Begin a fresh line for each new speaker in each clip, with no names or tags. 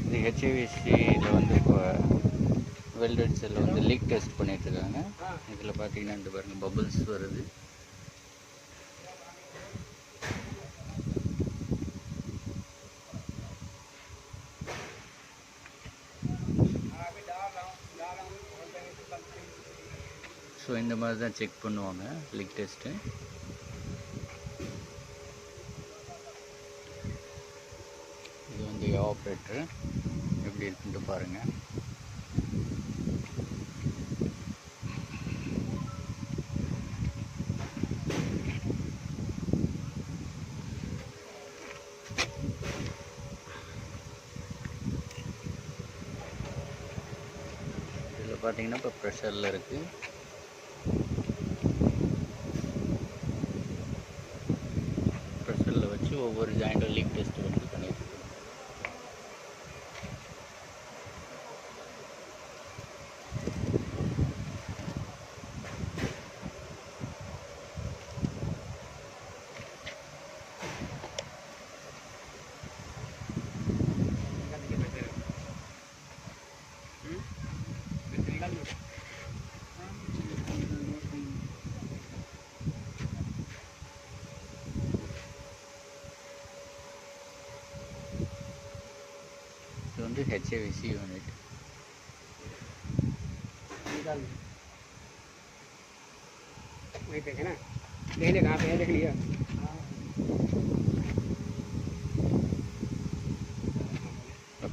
இது ஹெச்ஐவிசியில் வந்து இப்போ வெல்டட்ஸில் வந்து லீக் டெஸ்ட் பண்ணிகிட்ருக்காங்க. இதில் பார்த்தீங்கன்னா இந்த பாருங்கள் பபுள்ஸ் வருது. ஸோ இந்த மாதிரி தான் செக் பண்ணுவாங்க லீக் டெஸ்ட்டு. இது வந்து ஆப்ரேட்டர் எப்படி இருக்குன்ட்டு பாருங்கள். இதில் பார்த்தீங்கன்னா இப்போ ப்ரெஷரில் இருக்குது. ப்ரெஷரில் வச்சு ஒவ்வொரு ஜாயிண்ட்டும் லீக் டெஸ்ட் வந்து பண்ணிட்டு இருக்கோம். இது வந்து ஹெச்ஐவிசி யூனிட்.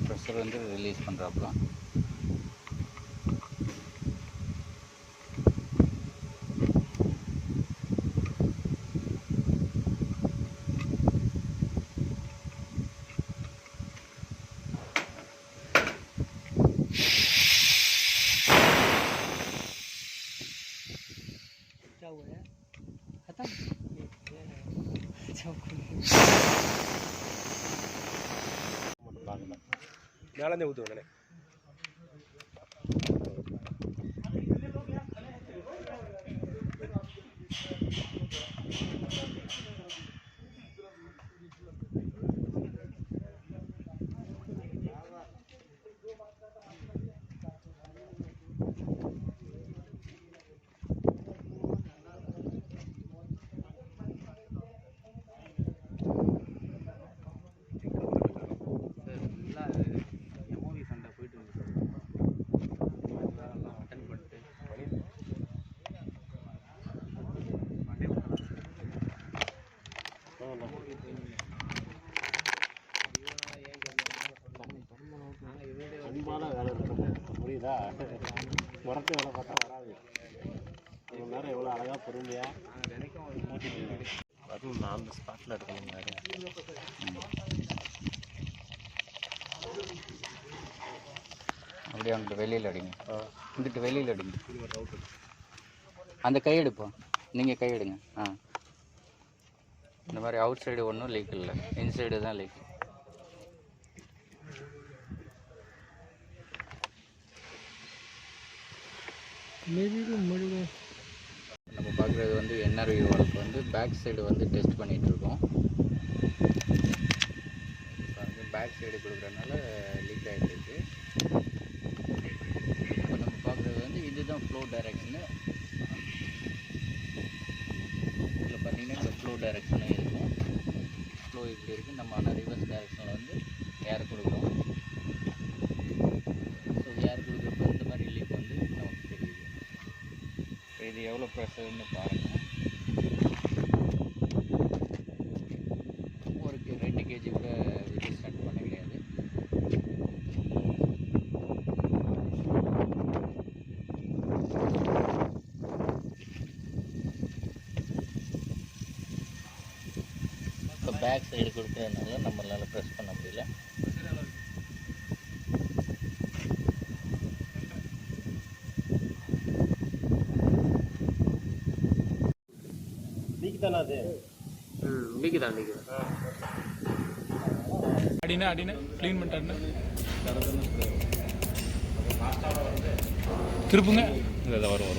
ப்ரெஷர் வந்து ரிலீஸ் பண்ணுறாப்பலாம்.
மேலே ஊற்றுவேன். அன்பான வேலை இருக்குது, புரியுதா? முறக்க வேலை பார்த்தா வராது. ஒரு நேரம் எவ்வளோ அழகாக பொறுமையாக அதுவும் நான் அந்த ஸ்பாட்டில் இருக்கணும்.
அப்படியே அங்கிட்டு வெளியில் அடிங்க, இங்கிட்டு வெளியில் அடிங்க. அந்த கை எடுப்போம், நீங்கள் கை எடுங்க. இந்த மாதிரி அவுட் சைடு ஒன்றும் லீக் இல்லை, இன்சைடு தான் லீக். நம்ம பார்க்குறது வந்து என்ஆர்வி வால்வுக்கு வந்து பேக் சைடு வந்து டெஸ்ட் பண்ணிகிட்ருக்கோம். பேக் சைடு கொடுக்குறதுனால லீக் ஆகிட்டு இருக்கு. இப்போ நம்ம பார்க்குறது வந்து இதுதான் ஃப்ளோ டைரெக்ஷனு. இதில் பார்த்தீங்கன்னா இந்த ஃப்ளோ டைரெக்ஷனும் இருக்கும். ஃப்ளோ இப்படி இருக்குது. நம்ம ஆனால் ரிவர்ஸ் டைரெக்ஷனில் வந்து ஏர் கொடுக்குறோம். ஸோ ஏர் கொடுக்குறப்ப இந்த மாதிரி லீக் வந்து நமக்கு தெரியுது. இப்போ இது எவ்வளோ ப்ரெஷர்னு பாருங்கள். ஒரு 2 kg கூட இது ஸ்டார்ட் பண்ண கிடையாது. இப்போ பேக் சைடு கொடுக்குறதுனால நம்மளால் ப்ரெஸ் பண்ண முடியல.
அடினா க்ளீன் பண்ணிட்டாருன்னா திருப்புங்க. வரும்